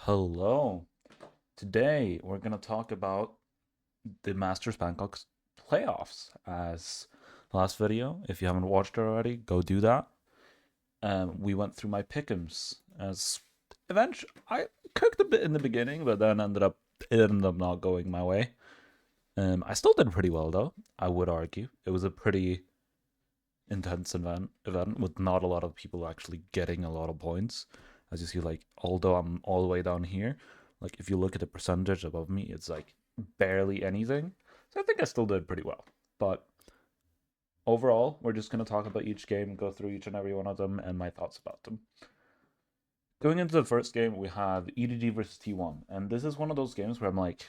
Hello. Today we're going to talk about the Masters Bangkok playoffs. As last video, if you haven't watched it already, go do that. We went through my pick'ems. As eventually, I cooked a bit in the beginning, but then it ended up not going my way. I still did pretty well though. I would argue it was a pretty intense event with not a lot of people actually getting a lot of points. As you see, like although I'm all the way down here, like if you look at the percentage above me, it's like barely anything. So I think I still did pretty well. But overall, we're just gonna talk about each game, go through each and every one of them, and my thoughts about them. Going into the first game, we have EDG versus T1, and this is one of those games where I'm like,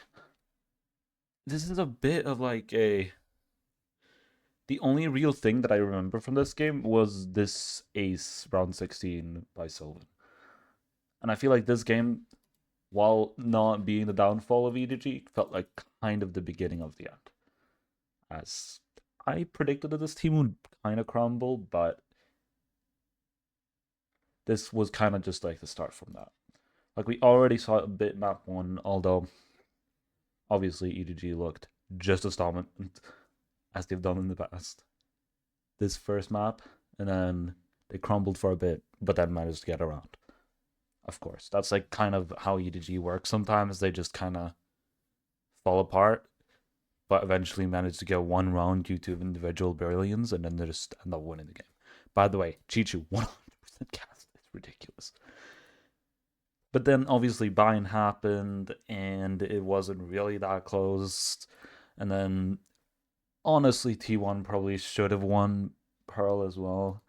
this is a bit of like a the only real thing that I remember from this game was this ace round 16 by Sylvan. And I feel like this game, while not being the downfall of EDG, felt like kind of the beginning of the end. As I predicted that this team would kind of crumble, but this was kind of just like the start from that. Like we already saw a bit map one, although obviously EDG looked just as dominant as they've done in the past. This first map, and then they crumbled for a bit, but then managed to get around. Of course, that's like kind of how EDG works. Sometimes they just kind of fall apart, but eventually manage to get one round due to individual brilliance, and then they just end up winning the game. By the way, Chichu 100% cast. It's ridiculous. But then obviously buying happened, and it wasn't really that close. And then honestly, T1 probably should have won Pearl as well.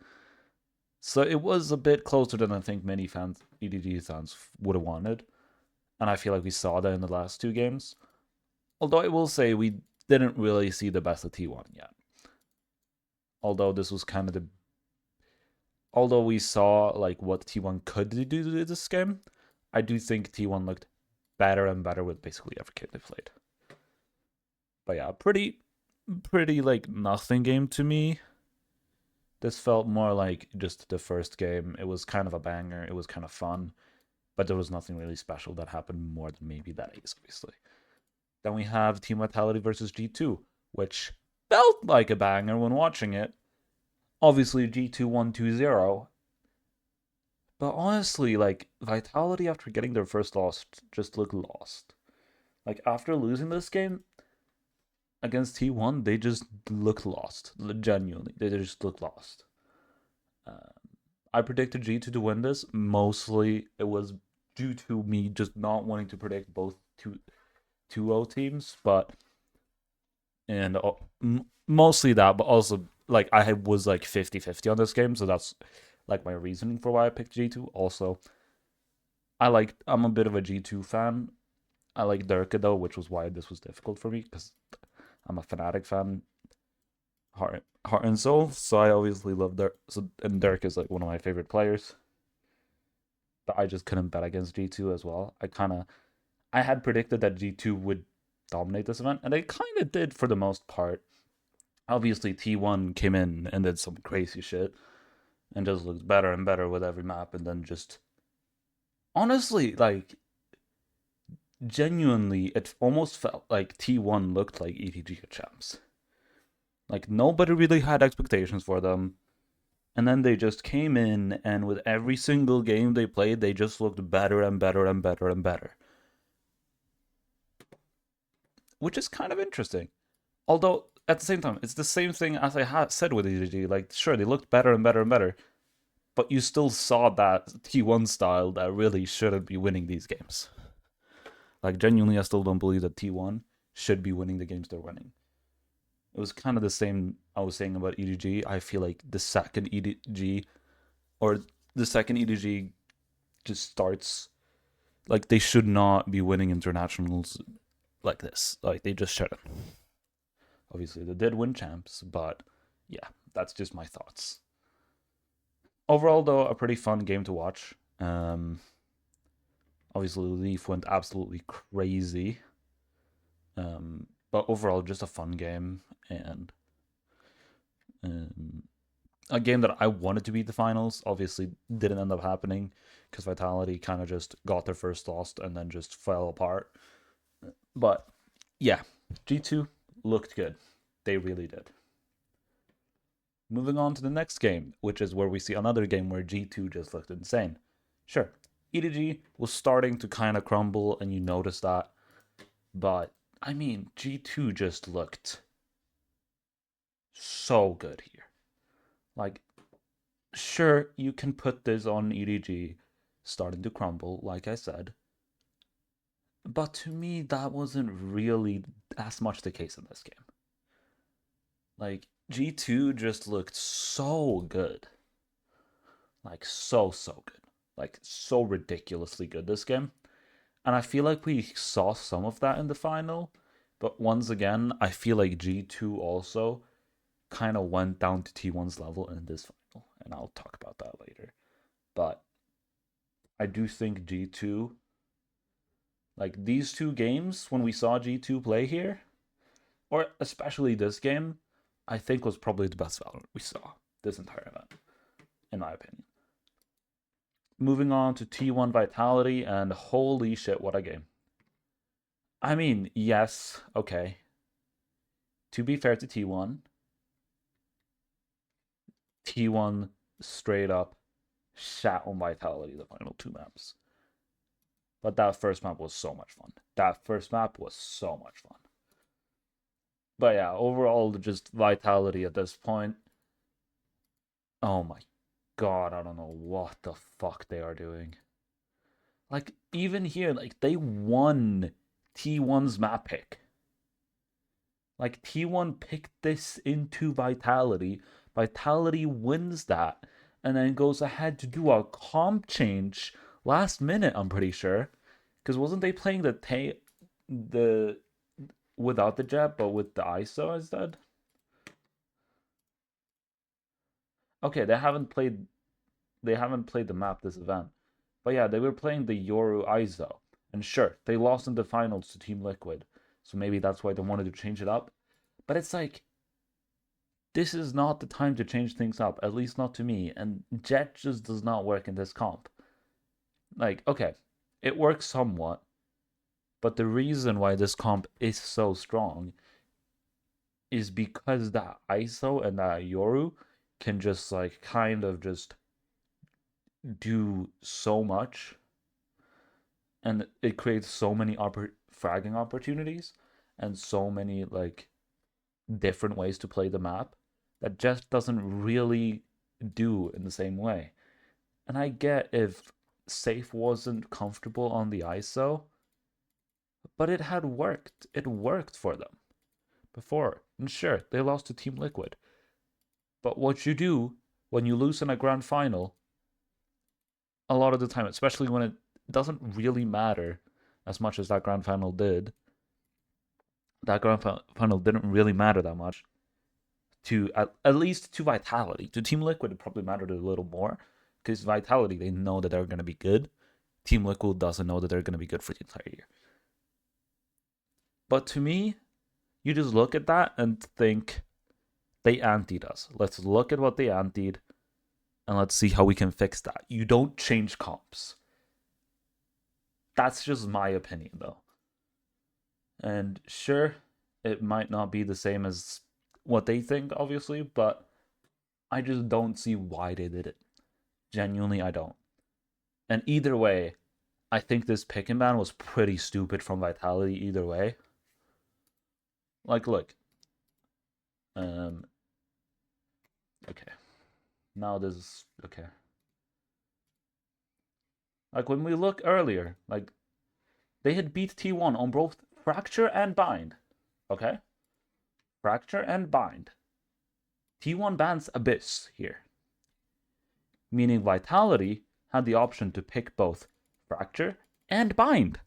So it was a bit closer than I think many fans, EDG fans, would have wanted. And I feel like we saw that in the last two games. Although I will say we didn't really see the best of T1 yet. Although this was kind of the although we saw like what T1 could do to this game, I do think T1 looked better and better with basically every kit they played. But yeah, pretty like nothing game to me. This felt more like just the first game. It was kind of a banger. It was kind of fun, but there was nothing really special that happened more than maybe that ace, obviously. Then we have Team Vitality versus G2, which felt like a banger when watching it. Obviously, G2 won 2-0, but honestly, like, Vitality after getting their first loss just looked lost. Like, after losing this game against T1, they just looked lost. Genuinely, they just looked lost. Uh, I predicted G2 to win this. Mostly, it was due to me just not wanting to predict both 2-0 teams, but and mostly that, but also like I was like 50-50 on this game, so that's like my reasoning for why I picked G2. Also, I'm a bit of a G2 fan. I like Durka though, which was why this was difficult for me because I'm a Fnatic fan, heart and soul. So I obviously love Dirk. So and Dirk is like one of my favorite players, but I just couldn't bet against G2 as well. I had predicted that G2 would dominate this event, and they kind of did for the most part. Obviously, T1 came in and did some crazy shit and just looked better and better with every map, and then just honestly, like genuinely, it almost felt like T1 looked like ETG champs. Like nobody really had expectations for them. And then they just came in, and with every single game they played, they just looked better and better and better and better. Which is kind of interesting. Although, at the same time, it's the same thing as I said with ETG. Like, sure, they looked better and better and better, but you still saw that T1 style that really shouldn't be winning these games. Like, genuinely, I still don't believe that T1 should be winning the games they're winning. It was kind of the same I was saying about EDG. I feel like the second EDG just starts, like, they should not be winning internationals like this. Like, they just shouldn't. Obviously, they did win champs, but yeah, that's just my thoughts. Overall, though, a pretty fun game to watch. Obviously, Leaf went absolutely crazy. But overall, just a fun game, and um, a game that I wanted to be the finals. Obviously, didn't end up happening because Vitality kind of just got their first loss and then just fell apart. But yeah, G2 looked good. They really did. Moving on to the next game, which is where we see another game where G2 just looked insane. Sure, EDG was starting to kind of crumble, and you noticed that. But, I mean, G2 just looked so good here. Like, sure, you can put this on EDG starting to crumble, like I said. But to me, that wasn't really as much the case in this game. Like, G2 just looked so good. Like, so good. Like, so ridiculously good this game. And I feel like we saw some of that in the final. But once again, I feel like G2 also kind of went down to T1's level in this final. And I'll talk about that later. But I do think G2, like these two games, when we saw G2 play here, or especially this game, I think was probably the best Valorant we saw this entire event, in my opinion. Moving on to T1 Vitality, and holy shit, what a game. I mean, yes, okay. To be fair to T1, T1 straight up shat on Vitality the final two maps. But that first map was so much fun. That first map was so much fun. But yeah, overall, just Vitality at this point. Oh my god, I don't know what the fuck they are doing. Like, even here, like, they won T1's map pick. Like, T1 picked this into Vitality. Vitality wins that. And then goes ahead to do a comp change last minute, I'm pretty sure. Because wasn't they playing the without the jet, but with the ISO instead? Okay, they haven't played the map this event. But yeah, they were playing the Yoru ISO. And sure, they lost in the finals to Team Liquid. So maybe that's why they wanted to change it up. But it's like, this is not the time to change things up, at least not to me. And Jet just does not work in this comp. Like, okay, it works somewhat. But the reason why this comp is so strong is because that ISO and that Yoru can just like kind of just do so much, and it creates so many fragging opportunities and so many like different ways to play the map that just doesn't really do in the same way. And I get if Safe wasn't comfortable on the ISO, but it had worked. It worked for them before. And sure, they lost to Team Liquid. But what you do when you lose in a grand final, a lot of the time, especially when it doesn't really matter as much as that grand final did, that grand final didn't really matter that much to at least to Vitality. To Team Liquid, it probably mattered a little more because Vitality, they know that they're going to be good. Team Liquid doesn't know that they're going to be good for the entire year. But to me, you just look at that and think they antied us. Let's look at what they antied and let's see how we can fix that. You don't change comps. That's just my opinion, though. And sure, it might not be the same as what they think, obviously, but I just don't see why they did it. Genuinely, I don't. And either way, I think this pick and ban was pretty stupid from Vitality either way. Like, look. Okay. Now this okay. Like when we look earlier, like they had beat T1 on both Fracture and Bind. Okay? Fracture and Bind. T1 bans Abyss here. Meaning Vitality had the option to pick both Fracture and Bind.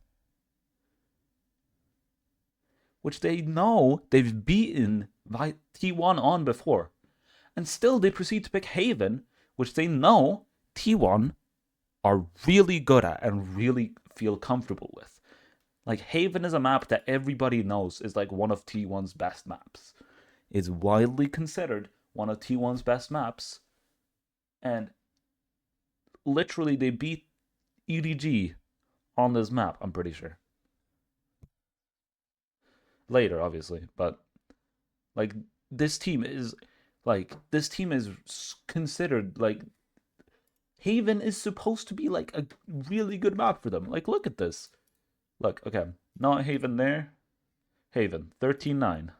Which they know they've beaten T1 on before. And still they proceed to pick Haven, which they know T1 are really good at and really feel comfortable with. Like, Haven is a map that everybody knows is like one of T1's best maps. It's widely considered one of T1's best maps. And literally, they beat EDG on this map, I'm pretty sure. Later, obviously, but like this team is considered like Haven is supposed to be like a really good map for them. Like look at this. Look, okay, not Haven there. Haven 13-9.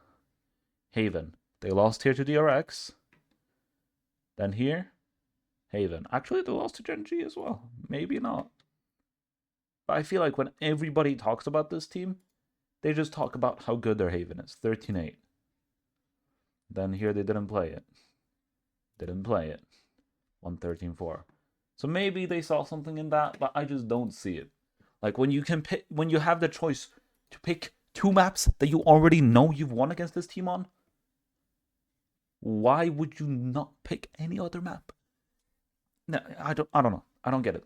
Haven. They lost here to DRX. Then here, Haven. Actually, they lost to Gen G as well. Maybe not. But I feel like when everybody talks about this team, they just talk about how good their Haven is. 13-8. Then here they didn't play it. Didn't play it. 1-13-4. So maybe they saw something in that, but I just don't see it. Like when you can pick, when you have the choice to pick two maps that you already know you've won against this team on, why would you not pick any other map? No, I don't know. I don't get it.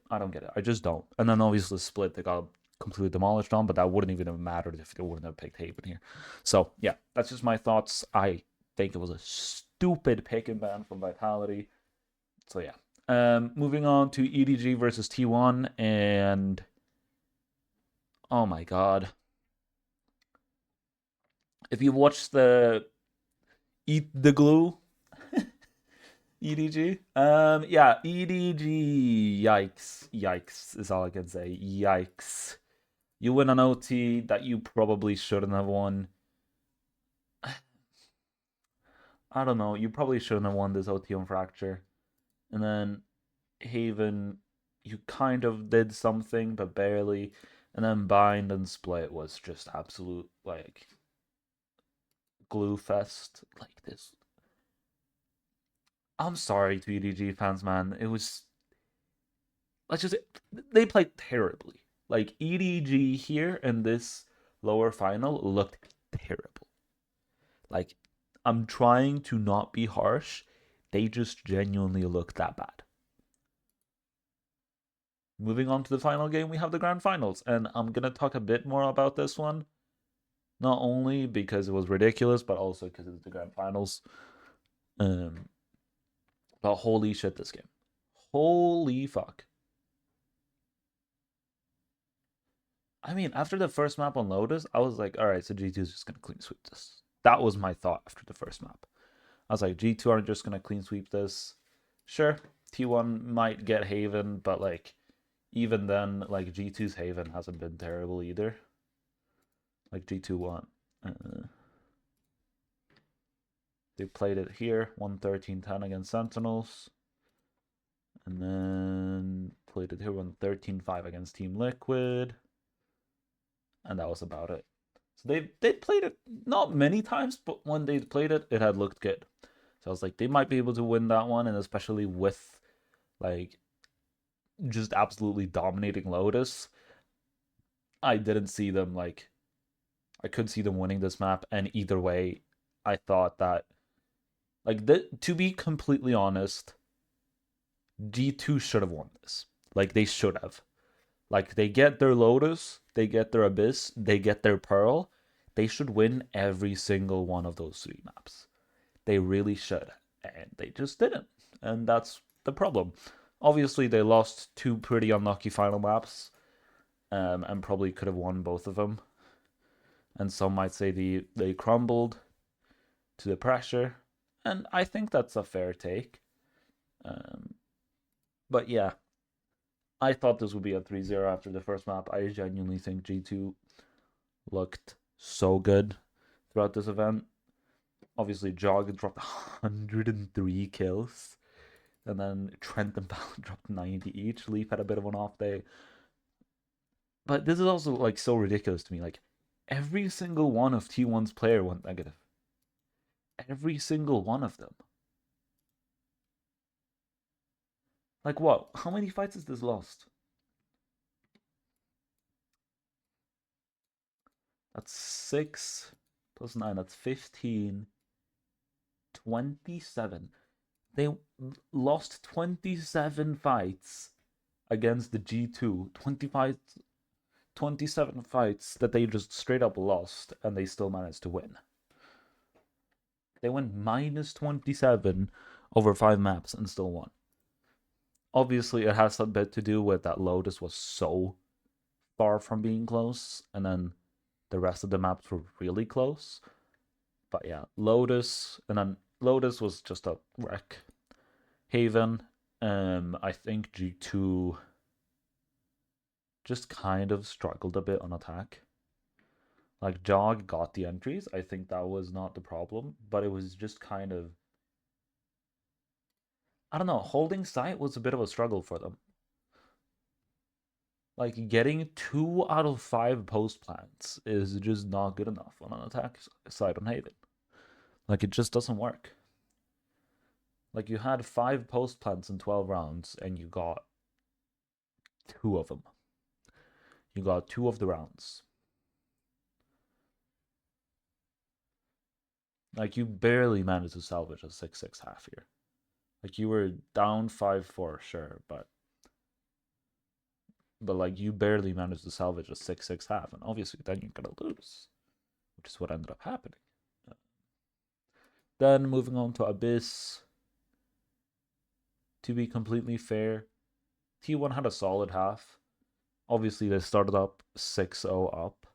I just don't. And then obviously Split, they got completely demolished on, but that wouldn't even have mattered if they wouldn't have picked Haven here. So yeah, that's just my thoughts. I think it was a stupid pick and ban from Vitality. So yeah. Moving on to EDG versus T1, and oh my god. If you've watched the Eat the Glue EDG. Yeah, EDG. Yikes is all I can say. Yikes. You win an OT that you probably shouldn't have won. I don't know. You probably shouldn't have won this OT on Fracture. And then Haven, you kind of did something, but barely. And then Bind and Split was just absolute, like, glue fest. Like this. I'm sorry to EDG fans, man. It was. Let's just. They played terribly. Like, EDG here in this lower final looked terrible. Like, I'm trying to not be harsh. They just genuinely looked that bad. Moving on to the final game, we have the grand finals. And I'm going to talk a bit more about this one. Not only because it was ridiculous, but also because it's the grand finals. But holy shit, this game. Holy fuck. I mean, after the first map on Lotus, I was like, all right, so G2 is just going to clean sweep this. That was my thought after the first map. I was like, G2 aren't just going to clean sweep this. Sure, T1 might get Haven, but like, even then, like, G2's Haven hasn't been terrible either. Like, G2 won. They played it here, 1-13-10 against Sentinels. And then played it here, 1-13-5 against Team Liquid. And that was about it. So they played it not many times, but when they played it, it had looked good. So I was like, they might be able to win that one, and especially with like just absolutely dominating Lotus. I didn't see them like I could see them winning this map, and either way, I thought that like to be completely honest, G2 should have won this. Like they should have. Like they get their Lotus, they get their Abyss, they get their Pearl. They should win every single one of those three maps. They really should. And they just didn't. And that's the problem. Obviously, they lost two pretty unlucky final maps. And probably could have won both of them. And some might say they crumbled to the pressure. And I think that's a fair take. But yeah, I thought this would be a 3-0 after the first map. I genuinely think G2 looked so good throughout this event. Obviously, Jog dropped 103 kills. And then Trent and Ballon dropped 90 each. Leaf had a bit of an off day. But this is also like so ridiculous to me. Like every single one of T1's player went negative. Every single one of them. Like what? How many fights has this lost? That's 6 plus 9. That's 15. 27. They lost 27 fights against the G2. 27 fights that they just straight up lost, and they still managed to win. They went minus 27 over 5 maps and still won. Obviously, it has a bit to do with that Lotus was so far from being close, and then the rest of the maps were really close. But yeah, Lotus, and then Lotus was just a wreck. Haven, I think G2 just kind of struggled a bit on attack. Like Jog got the entries. I think that was not the problem, but it was just kind of, I don't know, holding site was a bit of a struggle for them. Like getting 2 out of 5 post plants is just not good enough on an attack side on Haven. Like it just doesn't work. Like you had 5 post plants in 12 rounds and you got 2 of them. You got 2 of the rounds. Like you barely managed to salvage a 6-6 half here. Like you were down 5-4, sure, but like you barely managed to salvage a 6-6 half, and obviously then you're gonna lose, which is what ended up happening. Then moving on to Abyss. To be completely fair, T1 had a solid half. Obviously they started up 6-0 up,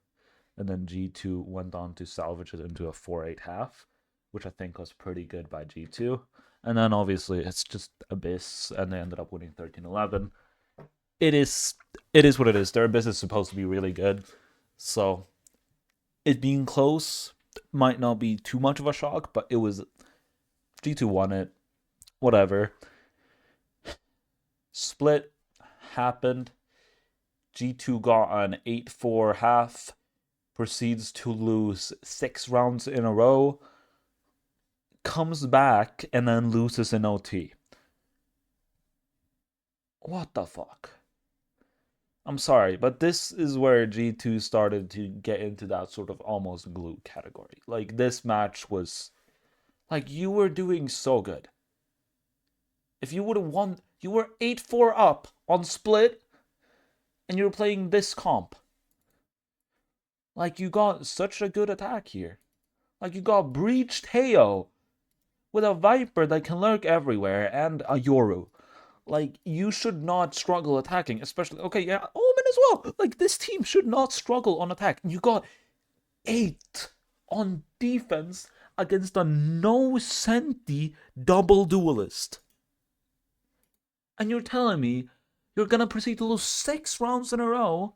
and then G2 went on to salvage it into a 4-8 half, which I think was pretty good by G2. And then obviously it's just Abyss, and they ended up winning 13-11. It is what it is. Their Abyss is supposed to be really good, so it being close might not be too much of a shock, but it was, G2 won it. Whatever. Split happened. G2 got an 8-4 half, proceeds to lose 6 rounds in a row, comes back, and then loses in OT. What the fuck? I'm sorry, but this is where G2 started to get into that sort of almost glue category. Like, this match was, like, you were doing so good. If you would have won, you were 8-4 up on split, and you were playing this comp. Like, you got such a good attack here. Like, you got Breached Heyo with a Viper that can lurk everywhere and a Yoru. Like, you should not struggle attacking, especially, okay, yeah, Omen as well. Like, this team should not struggle on attack. You got 8 on defense against a no senti double duelist. And you're telling me you're gonna proceed to lose 6 rounds in a row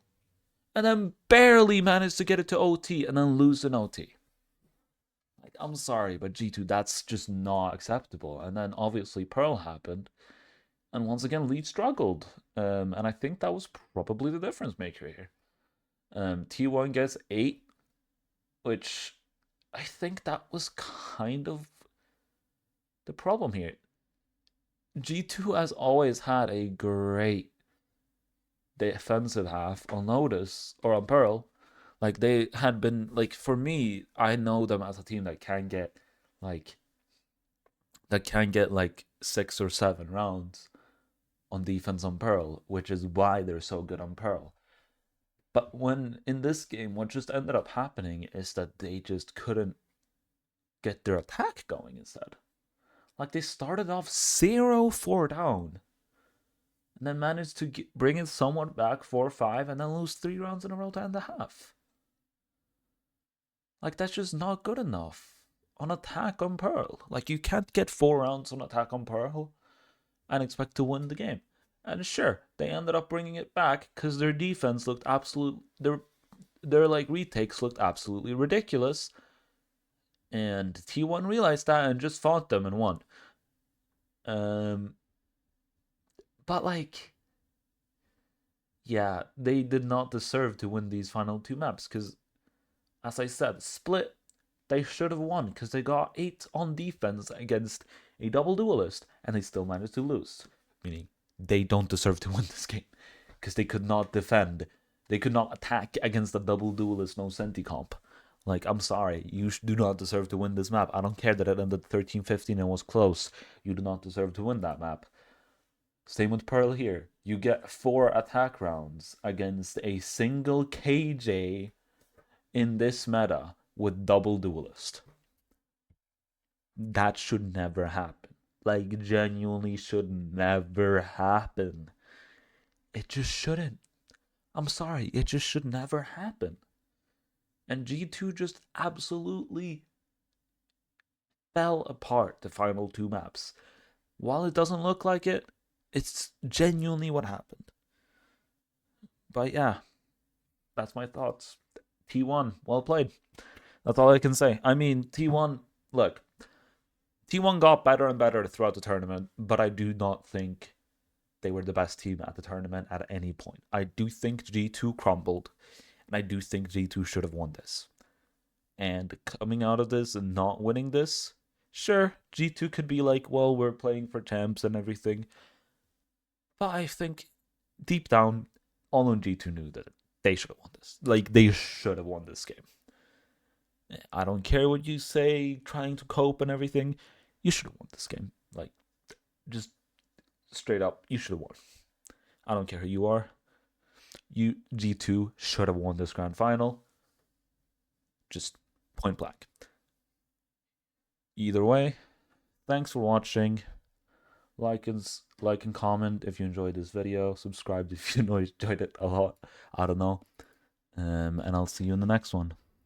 and then barely manage to get it to OT and then lose in OT. Like, I'm sorry, but G2, that's just not acceptable. And then obviously Pearl happened, and once again Lead struggled. And I think that was probably the difference maker here. T1 gets 8, which I think that was kind of the problem here. G2 has always had a great defensive half on Lotus or on Pearl. Like they had been, like, for me, I know them as a team that can get like 6 or 7 rounds on defense on Pearl, which is why they're so good on Pearl. But when in this game, what just ended up happening is that they just couldn't get their attack going instead. Like they started off 0-4 down, and then managed to bring it somewhat back 4-5, and then lose 3 rounds in a row to end the half. Like that's just not good enough on attack on Pearl. Like you can't get 4 rounds on attack on Pearl and expect to win the game. And sure, they ended up bringing it back because their defense looked absolute. Their like retakes looked absolutely ridiculous, and T1 realized that and just fought them and won. But like, yeah, they did not deserve to win these final 2 maps because, as I said, split, they should have won because they got 8 on defense against a double duelist and they still managed to lose. Meaning they don't deserve to win this game because they could not defend. They could not attack against a double duelist no senti comp. Like, I'm sorry, you do not deserve to win this map. I don't care that it ended 13-15 and was close. You do not deserve to win that map. Same with Pearl here. You get 4 attack rounds against a single KJ in this meta with double duelist. That should never happen. Like, genuinely should never happen. It just shouldn't. I'm sorry, it just should never happen. And G2 just absolutely fell apart the final two maps. While it doesn't look like it, it's genuinely what happened. But yeah, that's my thoughts. T1, well played. That's all I can say. I mean, T1, look, T1 got better and better throughout the tournament, but I do not think they were the best team at the tournament at any point. I do think G2 crumbled, and I do think G2 should have won this. And coming out of this and not winning this, sure, G2 could be like, well, we're playing for champs and everything. But I think deep down, all on G2 knew that they should have won this. Like, they should have won this game. I don't care what you say, trying to cope and everything. You should have won this game. Like, just straight up, you should have won. I don't care who you are. You G2 should have won this grand final. Just point blank. Either way, thanks for watching. Like and comment if you enjoyed this video. Subscribe if you enjoyed it a lot. I don't know. And I'll see you in the next one.